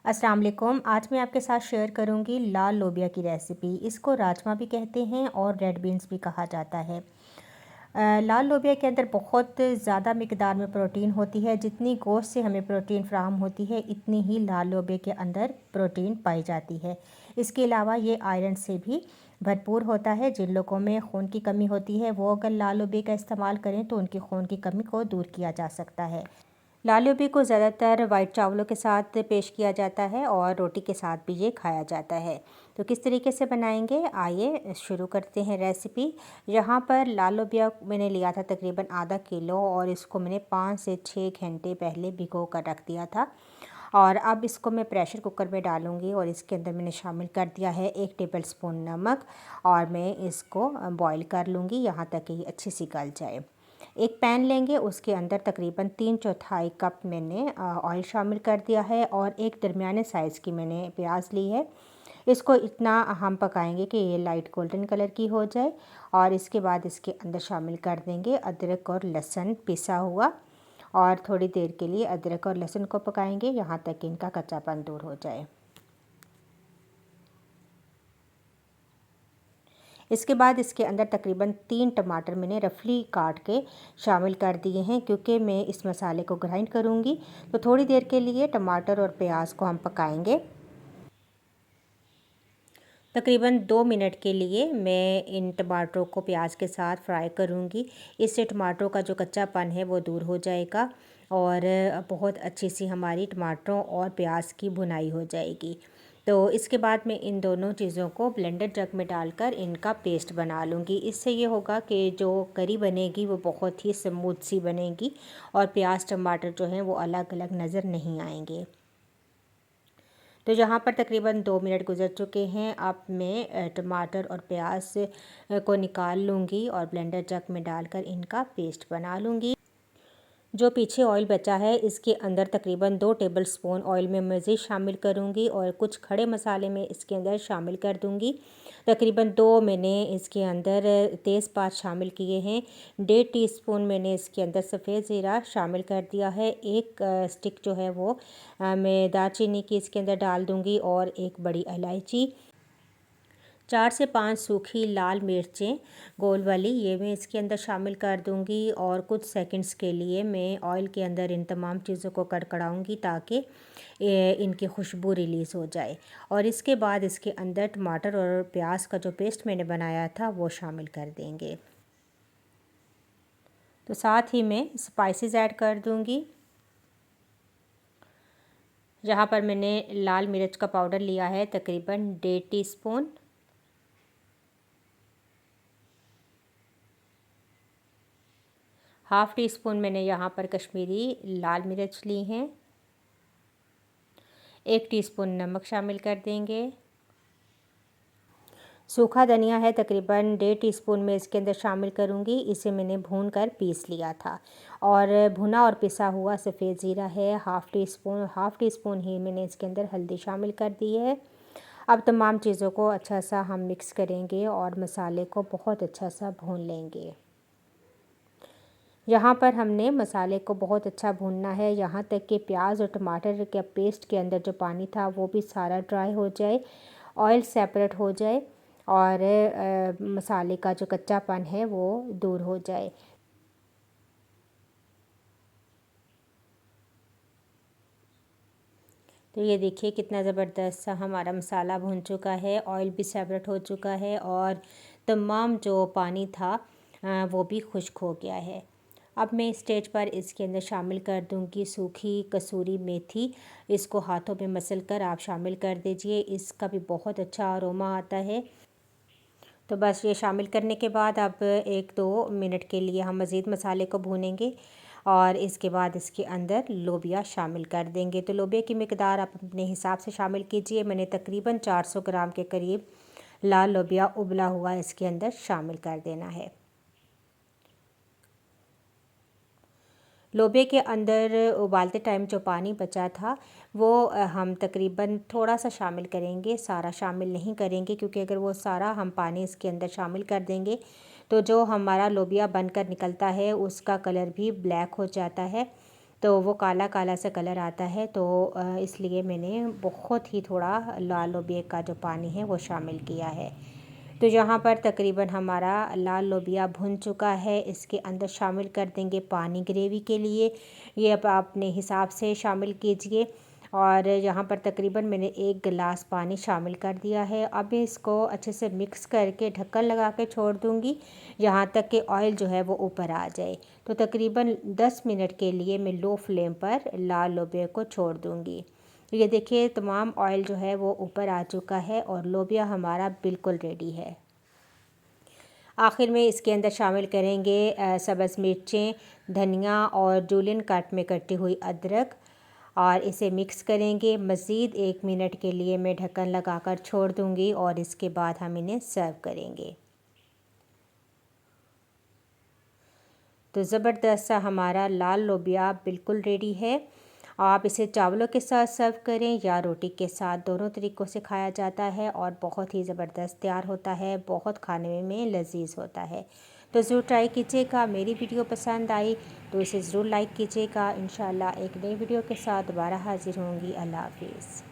अस्सलाम वालेकुम। आज मैं आपके साथ शेयर करूंगी लाल लोबिया की रेसिपी। इसको राजमा भी कहते हैं और रेड बीन्स भी कहा जाता है। लाल लोबिया के अंदर बहुत ज़्यादा मिकदार में प्रोटीन होती है। जितनी गोश्त से हमें प्रोटीन फ्राहम होती है, इतनी ही लाल लोबिया के अंदर प्रोटीन पाई जाती है। इसके अलावा ये आयरन से भी भरपूर होता है। जिन लोगों में खून की कमी होती है, वो अगर लाल लोबिया का इस्तेमाल करें तो उनकी खून की कमी को दूर किया जा सकता है। लाल लोबिया को ज़्यादातर वाइट चावलों के साथ पेश किया जाता है और रोटी के साथ भी ये खाया जाता है। तो किस तरीके से बनाएंगे, आइए शुरू करते हैं रेसिपी। यहाँ पर लाल लोबिया मैंने लिया था तकरीबन आधा किलो, और इसको मैंने 5 से 6 घंटे पहले भिगो कर रख दिया था। और अब इसको मैं प्रेशर कुकर में डालूँगी और इसके अंदर मैंने शामिल कर दिया है 1 टेबल स्पून नमक, और मैं इसको बॉईल कर लूँगी यहाँ तक कि अच्छी सी गल जाए। एक पैन लेंगे, उसके अंदर तकरीबन 3/4 कप मैंने ऑयल शामिल कर दिया है, और एक दरमियाने साइज़ की मैंने प्याज ली है। इसको इतना हम पकाएंगे कि ये लाइट गोल्डन कलर की हो जाए, और इसके बाद इसके अंदर शामिल कर देंगे अदरक और लहसुन पिसा हुआ, और थोड़ी देर के लिए अदरक और लहसुन को पकाएंगे यहाँ तक कि इनका कच्चापन दूर हो जाए। इसके बाद इसके अंदर तकरीबन 3 टमाटर मैंने रफली काट के शामिल कर दिए हैं, क्योंकि मैं इस मसाले को ग्राइंड करूँगी। तो थोड़ी देर के लिए टमाटर और प्याज को हम पकाएंगे। तकरीबन 2 मिनट के लिए मैं इन टमाटरों को प्याज के साथ फ्राई करूँगी। इससे टमाटरों का जो कच्चापन है वो दूर हो जाएगा, और बहुत अच्छी सी हमारी टमाटरों और प्याज की भुनाई हो जाएगी। तो इसके बाद मैं इन दोनों चीज़ों को ब्लेंडर जग में डालकर इनका पेस्ट बना लूँगी। इससे ये होगा कि जो करी बनेगी वो बहुत ही स्मूथ सी बनेगी, और प्याज टमाटर जो हैं वो अलग अलग नज़र नहीं आएंगे। तो यहाँ पर तकरीबन 2 मिनट गुजर चुके हैं। अब मैं टमाटर और प्याज को निकाल लूँगी और ब्लेंडर जग में डालकर इनका पेस्ट बना लूँगी। जो पीछे ऑयल बचा है, इसके अंदर तकरीबन 2 टेबल स्पून ऑयल में मज़ीद शामिल करूँगी, और कुछ खड़े मसाले में इसके अंदर शामिल कर दूँगी। तकरीबन 2 मैंने इसके अंदर तेज़पात शामिल किए हैं। 1.5 टीस्पून मैंने इसके अंदर सफ़ेद ज़ीरा शामिल कर दिया है। एक स्टिक जो है वो मैं दालचीनी की इसके अंदर डाल दूँगी, और एक बड़ी इलायची, 4 से 5 सूखी लाल मिर्चें गोल वाली, ये मैं इसके अंदर शामिल कर दूंगी। और कुछ सेकंड्स के लिए मैं ऑयल के अंदर इन तमाम चीज़ों को कड़कड़ाऊंगी ताकि इनकी खुशबू रिलीज़ हो जाए। और इसके बाद इसके अंदर टमाटर और प्याज का जो पेस्ट मैंने बनाया था वो शामिल कर देंगे। तो साथ ही मैं स्पाइसेस ऐड कर दूंगी। यहाँ पर मैंने लाल मिर्च का पाउडर लिया है तकरीबन 1.5 टीस्पून, हाफ़ टी स्पून मैंने यहाँ पर कश्मीरी लाल मिर्च ली हैं। 1 टीस्पून नमक शामिल कर देंगे। सूखा धनिया है तकरीबन 1.5 टीस्पून में इसके अंदर शामिल करूँगी। इसे मैंने भून कर पीस लिया था। और भुना और पिसा हुआ सफ़ेद ज़ीरा है हाफ़ टी स्पून ही मैंने इसके अंदर हल्दी शामिल कर दी है। अब तमाम चीज़ों को अच्छा सा हम मिक्स करेंगे और मसाले को बहुत अच्छा सा भून लेंगे। यहाँ पर हमने मसाले को बहुत अच्छा भूनना है, यहाँ तक कि प्याज और टमाटर के पेस्ट के अंदर जो पानी था वो भी सारा ड्राई हो जाए, ऑयल सेपरेट हो जाए, और मसाले का जो कच्चापन है वो दूर हो जाए। तो ये देखिए कितना ज़बरदस्त सा हमारा मसाला भून चुका है, ऑयल भी सेपरेट हो चुका है, और तमाम जो पानी था वो भी खुश्क हो गया है। अब मैं स्टेज पर इसके अंदर शामिल कर दूंगी सूखी कसूरी मेथी। इसको हाथों में मसल कर आप शामिल कर दीजिए, इसका भी बहुत अच्छा अरोमा आता है। तो बस ये शामिल करने के बाद अब 1-2 मिनट के लिए हम मज़ीद मसाले को भूनेंगे, और इसके बाद इसके अंदर लोबिया शामिल कर देंगे। तो लोबिया की मिकदार आप अपने हिसाब से शामिल कीजिए। मैंने तकरीबन 400 ग्राम के करीब लाल लोबिया उबला हुआ इसके अंदर शामिल कर देना है। लोबिया के अंदर उबालते टाइम जो पानी बचा था वो हम तकरीबन थोड़ा सा शामिल करेंगे, सारा शामिल नहीं करेंगे, क्योंकि अगर वो सारा हम पानी इसके अंदर शामिल कर देंगे तो जो हमारा लोबिया बनकर निकलता है उसका कलर भी ब्लैक हो जाता है। तो वो काला काला सा कलर आता है, तो इसलिए मैंने बहुत ही थोड़ा लाल लोबिया का जो पानी है वो शामिल किया है। तो यहाँ पर तकरीबन हमारा लाल लोबिया भुन चुका है। इसके अंदर शामिल कर देंगे पानी ग्रेवी के लिए। ये अब अपने हिसाब से शामिल कीजिए। और यहाँ पर तकरीबन मैंने 1 गिलास पानी शामिल कर दिया है। अब इसको अच्छे से मिक्स करके ढक्कन लगा के छोड़ दूँगी यहाँ तक कि ऑयल जो है वो ऊपर आ जाए। तो तकरीबन 10 मिनट के लिए मैं लो फ्लेम पर लाल लोबिया को छोड़ दूँगी। ये देखिए तमाम ऑयल जो है वो ऊपर आ चुका है और लोबिया हमारा बिल्कुल रेडी है। आखिर में इसके अंदर शामिल करेंगे सब्ज़ मिर्चें, धनिया और जूलियन कट में कटी हुई अदरक, और इसे मिक्स करेंगे। मज़ीद 1 मिनट के लिए मैं ढक्कन लगाकर छोड़ दूँगी और इसके बाद हम इन्हें सर्व करेंगे। तो ज़बरदस्त सा हमारा लाल लोबिया बिल्कुल रेडी है। आप इसे चावलों के साथ सर्व करें या रोटी के साथ, दोनों तरीक़ों से खाया जाता है और बहुत ही ज़बरदस्त तैयार होता है, बहुत खाने में लजीज होता है। तो ज़रूर ट्राई कीजिएगा। मेरी वीडियो पसंद आई तो इसे ज़रूर लाइक कीजिएगा। इंशाल्लाह एक नई वीडियो के साथ दोबारा हाज़िर होंगी। अल्लाह हाफ़िज़।